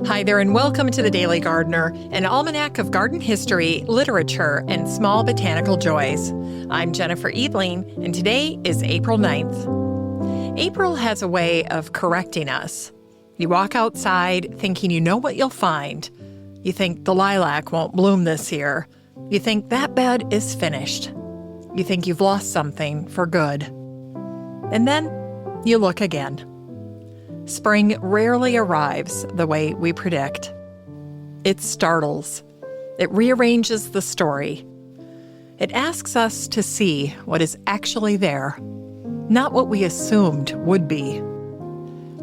Hi there, and welcome to The Daily Gardener, an almanac of garden history, literature, and small botanical joys. I'm Jennifer Ebeling, and today is April 9th. April has a way of correcting us. You walk outside thinking you know what you'll find. You think the lilac won't bloom this year. You think that bed is finished. You think you've lost something for good. And then you look again. Spring rarely arrives the way we predict. It startles. It rearranges the story. It asks us to see what is actually there, not what we assumed would be.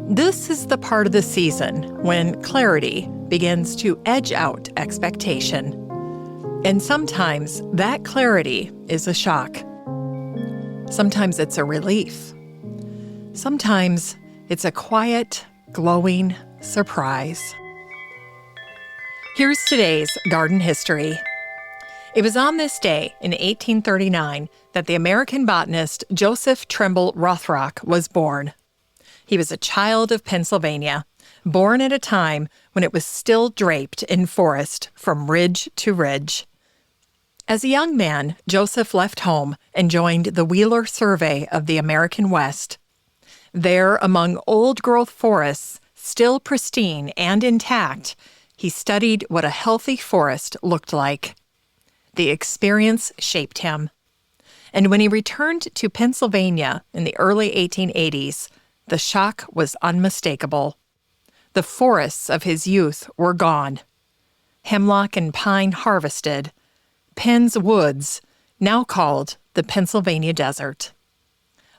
This is the part of the season when clarity begins to edge out expectation. And sometimes that clarity is a shock. Sometimes it's a relief. Sometimes it's a quiet, glowing surprise. Here's today's garden history. It was on this day in 1839 that the American botanist Joseph Trimble Rothrock was born. He was a child of Pennsylvania, born at a time when it was still draped in forest from ridge to ridge. As a young man, Joseph left home and joined the Wheeler Survey of the American West. There, among old-growth forests, still pristine and intact, he studied what a healthy forest looked like. The experience shaped him. And when he returned to Pennsylvania in the early 1880s, the shock was unmistakable. The forests of his youth were gone. Hemlock and pine harvested. Penn's Woods, now called the Pennsylvania Desert.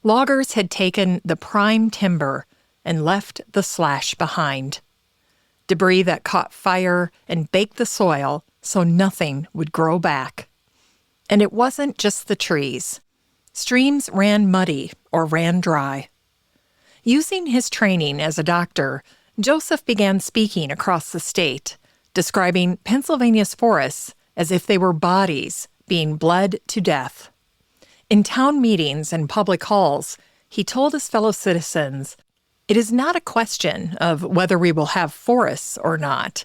Loggers had taken the prime timber and left the slash behind. Debris that caught fire and baked the soil so nothing would grow back. And it wasn't just the trees. Streams ran muddy or ran dry. Using his training as a doctor, Joseph began speaking across the state, describing Pennsylvania's forests as if they were bodies being bled to death. In town meetings and public halls, he told his fellow citizens, "It is not a question of whether we will have forests or not.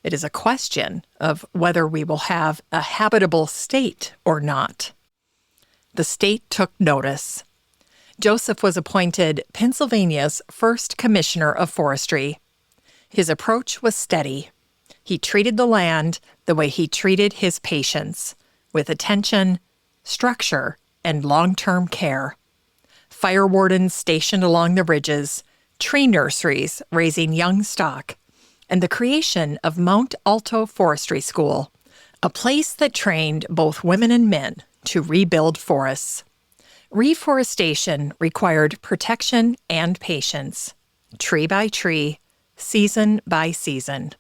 It is a question of whether we will have a habitable state or not." The state took notice. Joseph was appointed Pennsylvania's first commissioner of forestry. His approach was steady. He treated the land the way he treated his patients, with attention, structure, and long-term care. Fire wardens stationed along the ridges, tree nurseries raising young stock, and the creation of Mount Alto Forestry School, a place that trained both women and men to rebuild forests. Reforestation required protection and patience, tree by tree, season by season.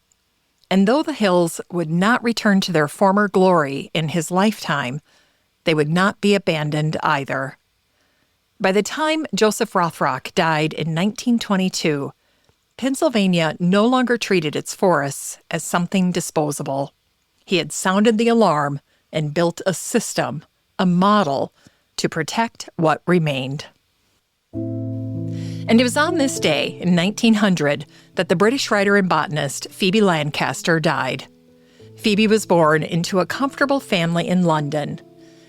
And though the hills would not return to their former glory in his lifetime, they would not be abandoned either. By the time Joseph Rothrock died in 1922, Pennsylvania no longer treated its forests as something disposable. He had sounded the alarm and built a system, a model, to protect what remained. And it was on this day in 1900 that the British writer and botanist Phebe Lankester died. Phebe was born into a comfortable family in London.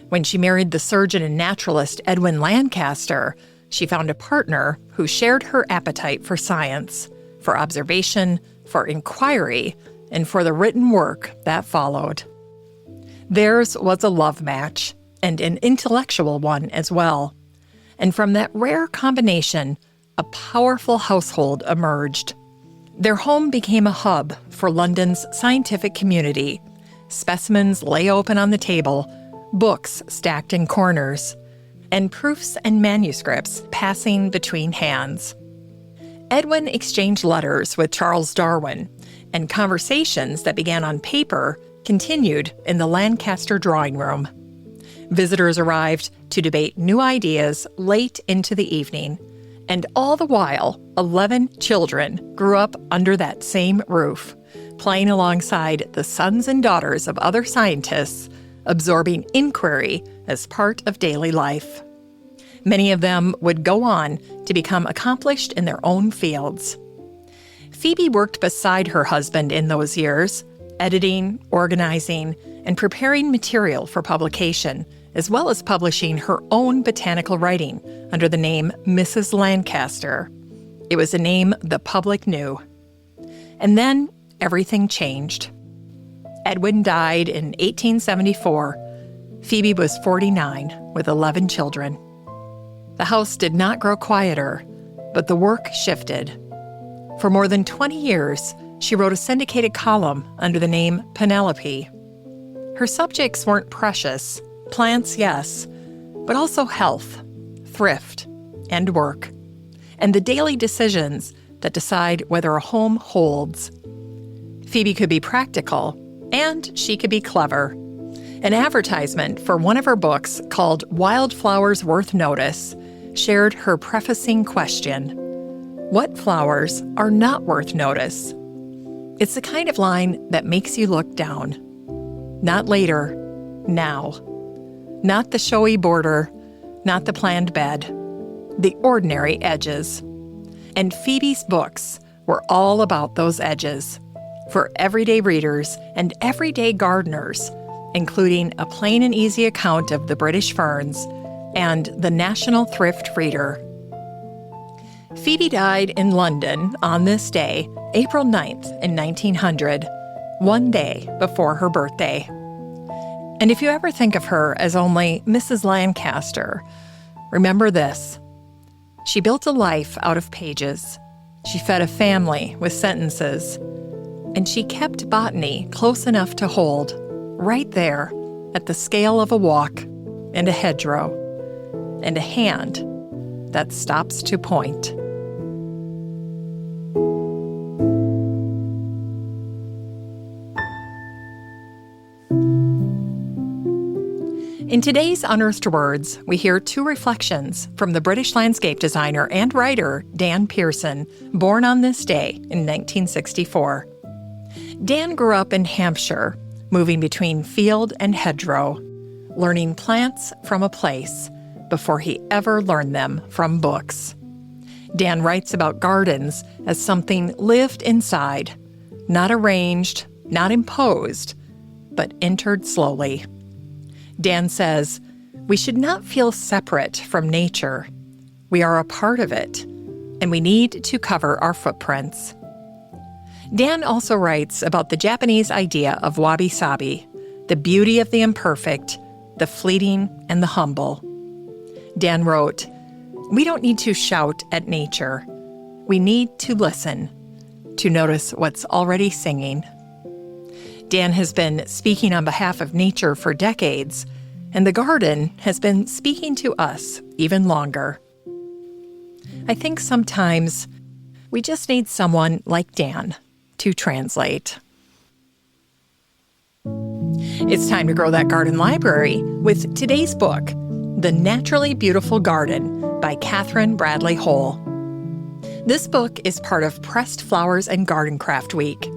When she married the surgeon and naturalist Edwin Lankester, she found a partner who shared her appetite for science, for observation, for inquiry, and for the written work that followed. Theirs was a love match, and an intellectual one as well. And from that rare combination, a powerful household emerged. Their home became a hub for London's scientific community. Specimens lay open on the table, books stacked in corners, and proofs and manuscripts passing between hands. Edwin exchanged letters with Charles Darwin, and conversations that began on paper continued in the Lankester drawing room. Visitors arrived to debate new ideas late into the evening, and all the while, 11 children grew up under that same roof, playing alongside the sons and daughters of other scientists, absorbing inquiry as part of daily life. Many of them would go on to become accomplished in their own fields. Phoebe worked beside her husband in those years, editing, organizing, and preparing material for publication, as well as publishing her own botanical writing under the name Mrs. Lankester. It was a name the public knew. And then everything changed. Edwin died in 1874. Phoebe was 49 with 11 children. The house did not grow quieter, but the work shifted. For more than 20 years, she wrote a syndicated column under the name Penelope. Her subjects weren't precious. Plants, yes, but also health, thrift, and work, and the daily decisions that decide whether a home holds. Phoebe could be practical, and she could be clever. An advertisement for one of her books called Wildflowers Worth Notice shared her prefacing question: what flowers are not worth notice? It's the kind of line that makes you look down. Not later, now. Not the showy border, not the planned bed, the ordinary edges. And Phoebe's books were all about those edges, for everyday readers and everyday gardeners, including a plain and easy account of the British ferns and the National Thrift Reader. Phoebe died in London on this day, April 9th in 1900, one day before her birthday. And if you ever think of her as only Mrs. Lancaster, remember this. She built a life out of pages. She fed a family with sentences. And she kept botany close enough to hold, right there, at the scale of a walk, and a hedgerow, and a hand that stops to point. In today's Unearthed Words, we hear two reflections from the British landscape designer and writer Dan Pearson, born on this day in 1964. Dan grew up in Hampshire, moving between field and hedgerow, learning plants from a place before he ever learned them from books. Dan writes about gardens as something lived inside, not arranged, not imposed, but entered slowly. Dan says, we should not feel separate from nature. We are a part of it, and we need to cover our footprints. Dan also writes about the Japanese idea of wabi-sabi, the beauty of the imperfect, the fleeting, and the humble. Dan wrote, we don't need to shout at nature. We need to listen, to notice what's already singing. Dan has been speaking on behalf of nature for decades, and the garden has been speaking to us even longer. I think sometimes we just need someone like Dan to translate. It's time to grow that garden library with today's book, The Naturally Beautiful Garden by Catherine Bradley Hole. This book is part of Pressed Flowers and Garden Craft Week.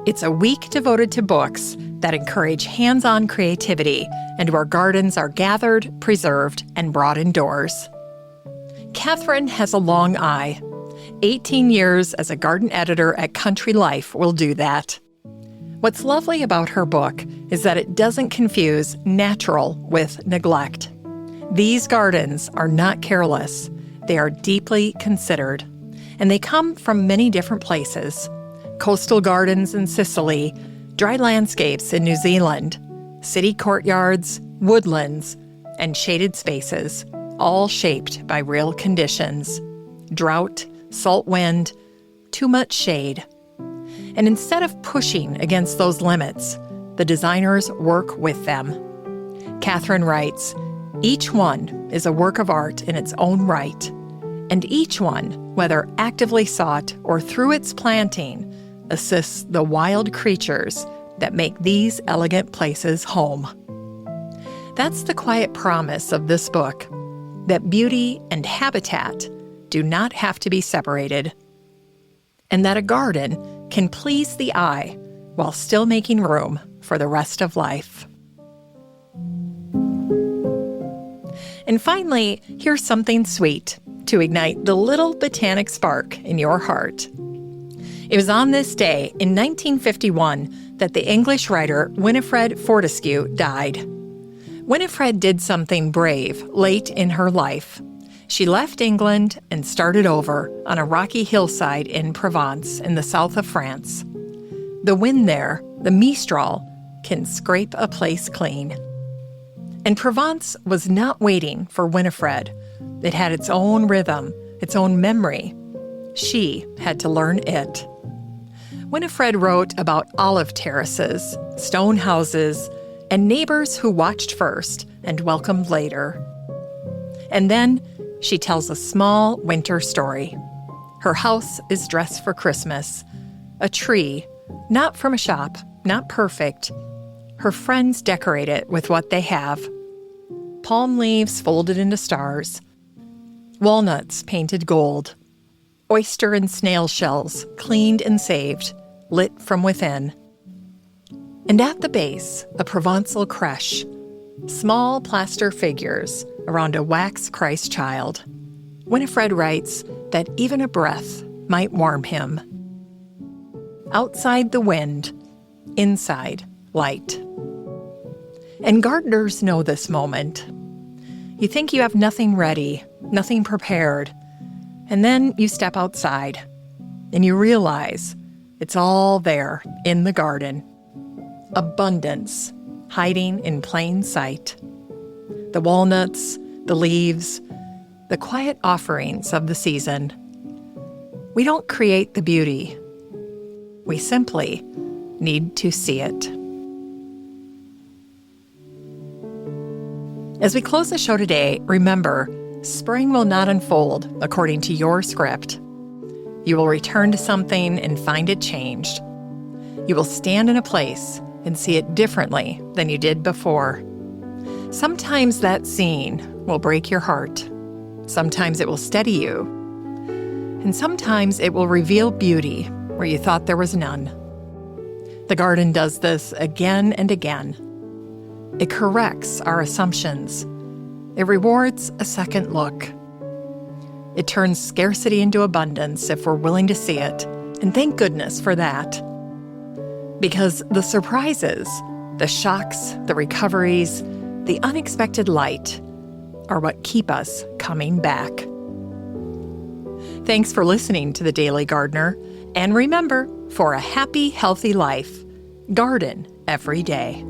It's a week devoted to books that encourage hands-on creativity and where gardens are gathered, preserved, and brought indoors. Catherine has a long eye. 18 years as a garden editor at Country Life will do that. What's lovely about her book is that it doesn't confuse natural with neglect. These gardens are not careless. They are deeply considered, and they come from many different places. Coastal gardens in Sicily, dry landscapes in New Zealand, city courtyards, woodlands, and shaded spaces, all shaped by real conditions. Drought, salt wind, too much shade. And instead of pushing against those limits, the designers work with them. Catherine writes, each one is a work of art in its own right, and each one, whether actively sought or through its planting, assists the wild creatures that make these elegant places home. That's the quiet promise of this book, that beauty and habitat do not have to be separated, and that a garden can please the eye while still making room for the rest of life. And finally, here's something sweet to ignite the little botanic spark in your heart. It was on this day in 1951 that the English writer Winifred Fortescue died. Winifred did something brave late in her life. She left England and started over on a rocky hillside in Provence in the south of France. The wind there, the mistral, can scrape a place clean. And Provence was not waiting for Winifred. It had its own rhythm, its own memory. She had to learn it. Winifred wrote about olive terraces, stone houses, and neighbors who watched first and welcomed later. And then she tells a small winter story. Her house is dressed for Christmas. A tree, not from a shop, not perfect. Her friends decorate it with what they have. Palm leaves folded into stars. Walnuts painted gold. Oyster and snail shells cleaned and saved, lit from within. And at the base, a Provençal crèche. Small plaster figures around a wax Christ child. Winifred writes that even a breath might warm him. Outside the wind, inside light. And gardeners know this moment. You think you have nothing ready, nothing prepared, and then you step outside and you realize it's all there in the garden. Abundance hiding in plain sight. The walnuts, the leaves, the quiet offerings of the season. We don't create the beauty. We simply need to see it. As we close the show today, remember, spring will not unfold according to your script. You will return to something and find it changed. You will stand in a place and see it differently than you did before. Sometimes that scene will break your heart. Sometimes it will steady you. And sometimes it will reveal beauty where you thought there was none. The garden does this again and again. It corrects our assumptions. It rewards a second look. It turns scarcity into abundance if we're willing to see it, and thank goodness for that. Because the surprises, the shocks, the recoveries, the unexpected light are what keep us coming back. Thanks for listening to The Daily Gardener, and remember, for a happy, healthy life, garden every day.